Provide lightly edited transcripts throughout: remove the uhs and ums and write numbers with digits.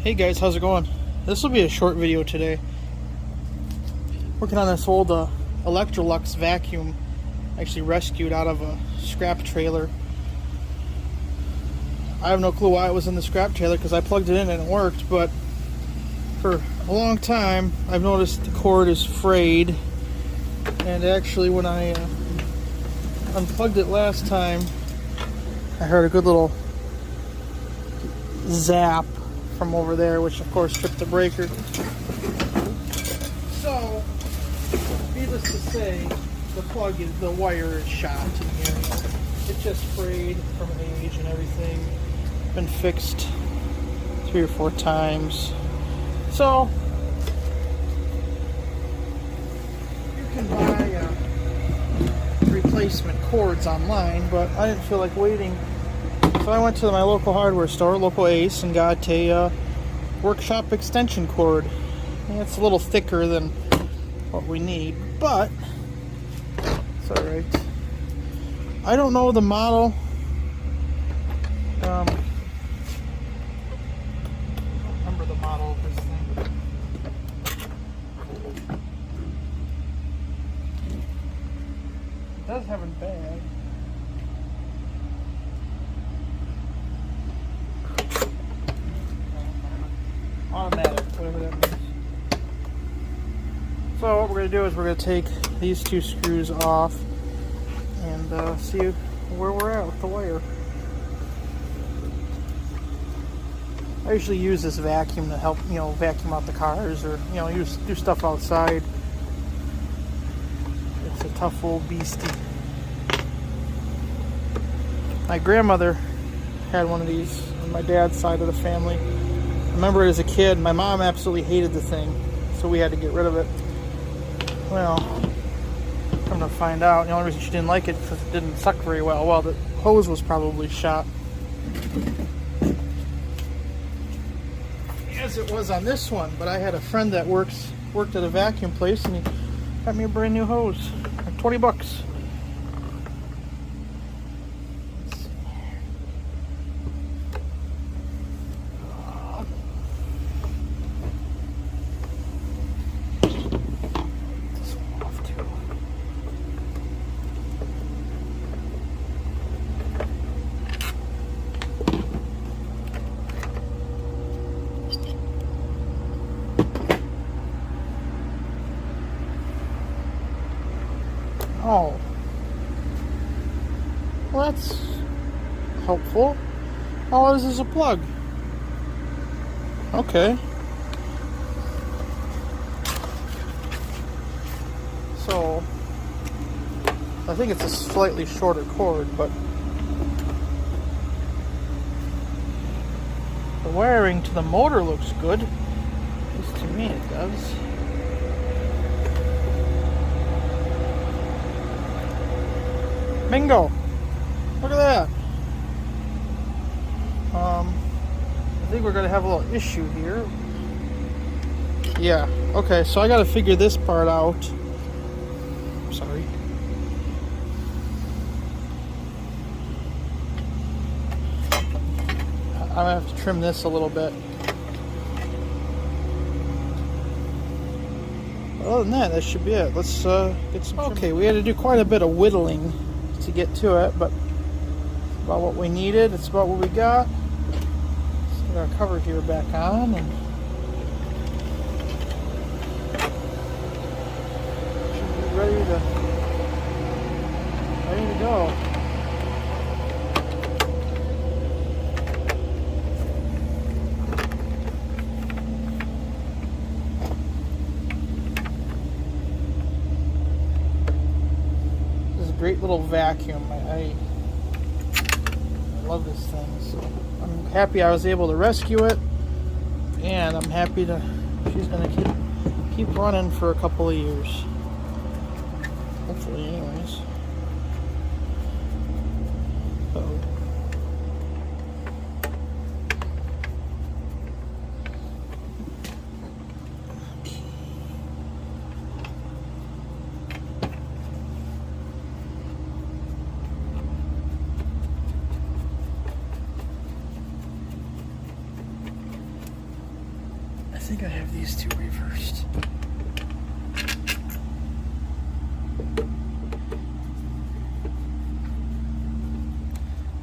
Hey guys, how's it going? This will be a short video today. Working on this old Electrolux vacuum, actually rescued out of a scrap trailer. I have no clue why it was in the scrap trailer because I plugged it in and it worked, but for a long time I've noticed the cord is frayed, and actually when I unplugged it last time I heard a good little zap from over there, which of course tripped the breaker. So, needless to say, the wire is shot in the area. It's just frayed from age and everything. Been fixed 3 or 4 times. So, you can buy replacement cords online, but I didn't feel like waiting. So I went to my local hardware store, local Ace, and got a workshop extension cord. And it's a little thicker than what we need, but it's alright. I don't know the model. I don't remember the model of this thing. It does have a bag. Automatic, whatever that means. So what we're going to do is we're going to take these 2 screws off and see where we're at with the wire. I usually use this vacuum to help, vacuum out the cars, or do stuff outside. It's a tough old beastie. My grandmother had one of these on my dad's side of the family. I remember it as a kid. My mom absolutely hated the thing, so we had to get rid of it. Well, come to find out, the only reason she didn't like it is because it didn't suck very well. Well, the hose was probably shot, as it was on this one. But I had a friend that worked at a vacuum place, and he got me a brand new hose, like $20. Oh, well, that's helpful. Oh, this is a plug. Okay. So, I think it's a slightly shorter cord, but the wiring to the motor looks good. At least to me it does. Bingo! Look at that. I think we're gonna have a little issue here. Yeah. Okay. So I got to figure this part out. Sorry. I'm gonna have to trim this a little bit. Other than that, that should be it. Let's get some. Okay, we had to do quite a bit of whittling to get to it, but it's about what we needed. It's about what we got. Let's get our cover here back on, and should be ready to go. Great little vacuum. I love this thing. So I'm happy I was able to rescue it, and I'm happy she's gonna keep running for a couple of years. Hopefully, anyways. Uh-oh. think I have these two reversed.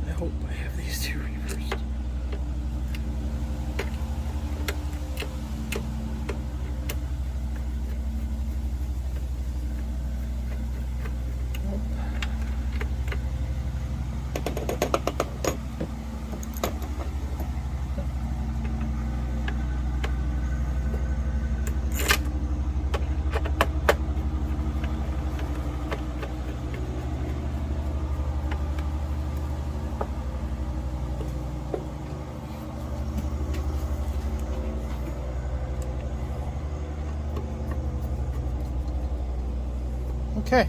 I hope I have these two reversed. Okay,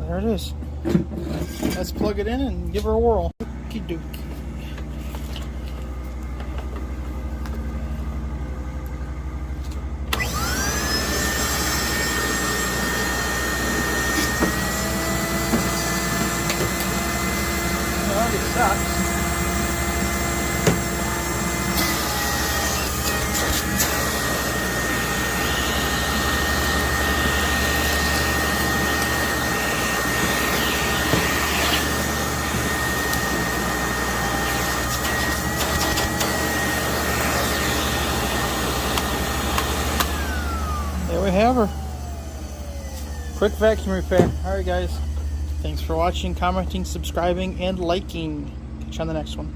there it is. Let's plug it in and give her a whirl. Okie dokie. Well, it sucks. There we have her. Quick vacuum repair. Alright guys. Thanks for watching, commenting, subscribing, and liking. Catch you on the next one.